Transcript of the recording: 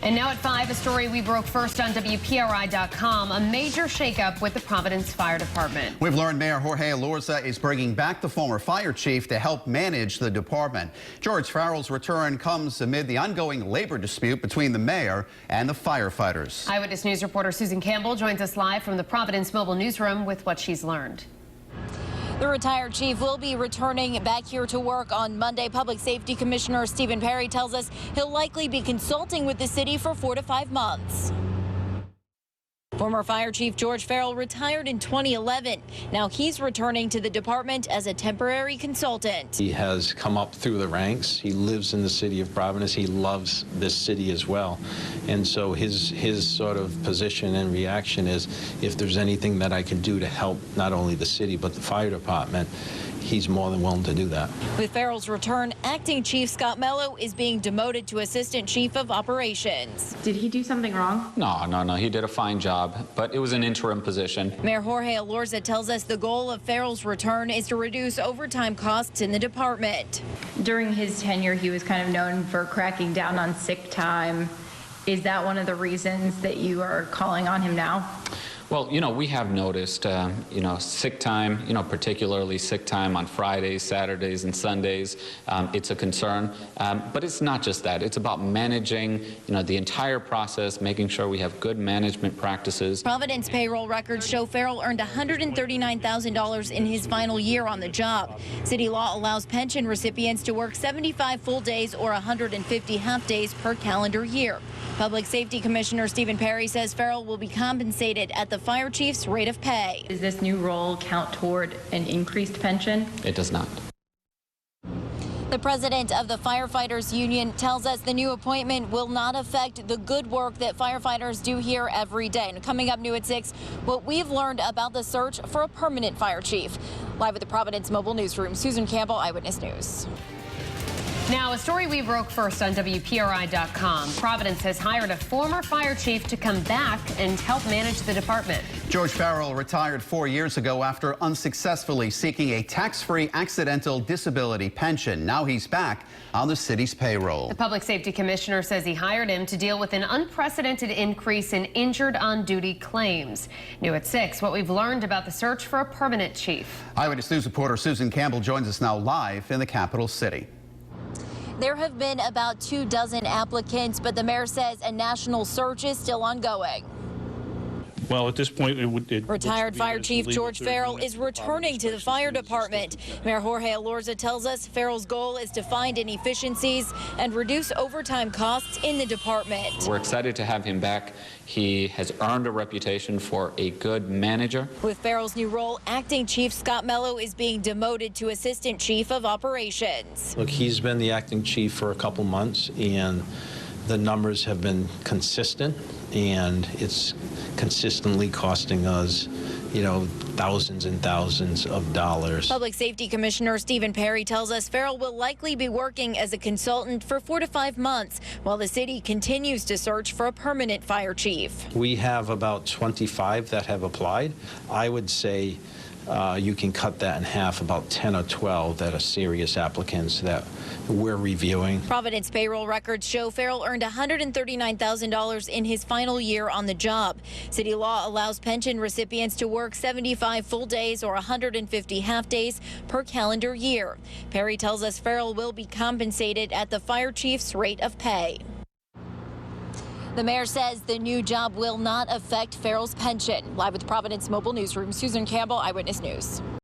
And now at 5, a story we broke first on WPRI.com, a major shakeup with the Providence Fire Department. We've learned Mayor Jorge Elorza is bringing back the former fire chief to help manage the department. George Farrell's return comes amid the ongoing labor dispute between the mayor and the firefighters. Eyewitness News reporter Susan Campbell joins us live from the Providence Mobile Newsroom with what she's learned. The retired chief will be returning back here to work on Monday. Public Safety Commissioner Stephen Perry tells us he'll likely be consulting with the city for 4 to 5 months. Former Fire Chief George Farrell retired in 2011. Now he's returning to the department as a temporary consultant. He has come up through the ranks. He lives in the city of Providence. He loves this city as well. And so his sort of position and reaction is, if there's anything that I can do to help not only the city but the fire department, he's more than willing to do that. With Farrell's return, Acting Chief Scott Mello is being demoted to Assistant Chief of Operations. Did he do something wrong? No. He did a fine job, but it was an interim position. Mayor Jorge Elorza tells us the goal of Farrell's return is to reduce overtime costs in the department. During his tenure, he was kind of known for cracking down on sick time. Is that one of the reasons that you are calling on him now? Well, we have noticed, sick time, particularly sick time on Fridays, Saturdays, and Sundays. It's a concern, but it's not just that. It's about managing, the entire process, making sure we have good management practices. Providence payroll records show Farrell earned $139,000 in his final year on the job. City law allows pension recipients to work 75 full days or 150 half days per calendar year. Public Safety Commissioner Stephen Perry says Farrell will be compensated at the fire chief's rate of pay. Does this new role count toward an increased pension? It does not. The president of the Firefighters Union tells us the new appointment will not affect the good work that firefighters do here every day. And coming up new at 6, what we've learned about the search for a permanent fire chief. Live at the Providence Mobile Newsroom, Susan Campbell, Eyewitness News. Now, a story we broke first on WPRI.com. Providence has hired a former fire chief to come back and help manage the department. George Farrell retired 4 years ago after unsuccessfully seeking a tax-free accidental disability pension. Now he's back on the city's payroll. The Public Safety Commissioner says he hired him to deal with an unprecedented increase in injured on-duty claims. New at 6, what we've learned about the search for a permanent chief. Eyewitness News reporter Susan Campbell joins us now live in the capital city. There have been about 24 applicants, but the mayor says a national search is still ongoing. Well, at this point, Retired Fire Chief George Farrell is returning to the fire department. Mayor Jorge Elorza tells us Farrell's goal is to find inefficiencies and reduce overtime costs in the department. We're excited to have him back. He has earned a reputation for a good manager. With Farrell's new role, Acting Chief Scott Mello is being demoted to Assistant Chief of Operations. Look, he's been the acting chief for a couple months, and the numbers have been consistent, and it's consistently costing us, thousands and thousands of dollars. Public Safety Commissioner Stephen Perry tells us Farrell will likely be working as a consultant for 4 to 5 months while the city continues to search for a permanent fire chief. We have about 25 that have applied. I would say you can cut that in half, about 10 or 12 that are serious applicants that we're reviewing. Providence payroll records show Farrell earned $139,000 in his final year on the job. City law allows pension recipients to work 75 full days or 150 half days per calendar year. Perry tells us Farrell will be compensated at the fire chief's rate of pay. The mayor says the new job will not affect Farrell's pension. Live with Providence Mobile Newsroom, Susan Campbell, Eyewitness News.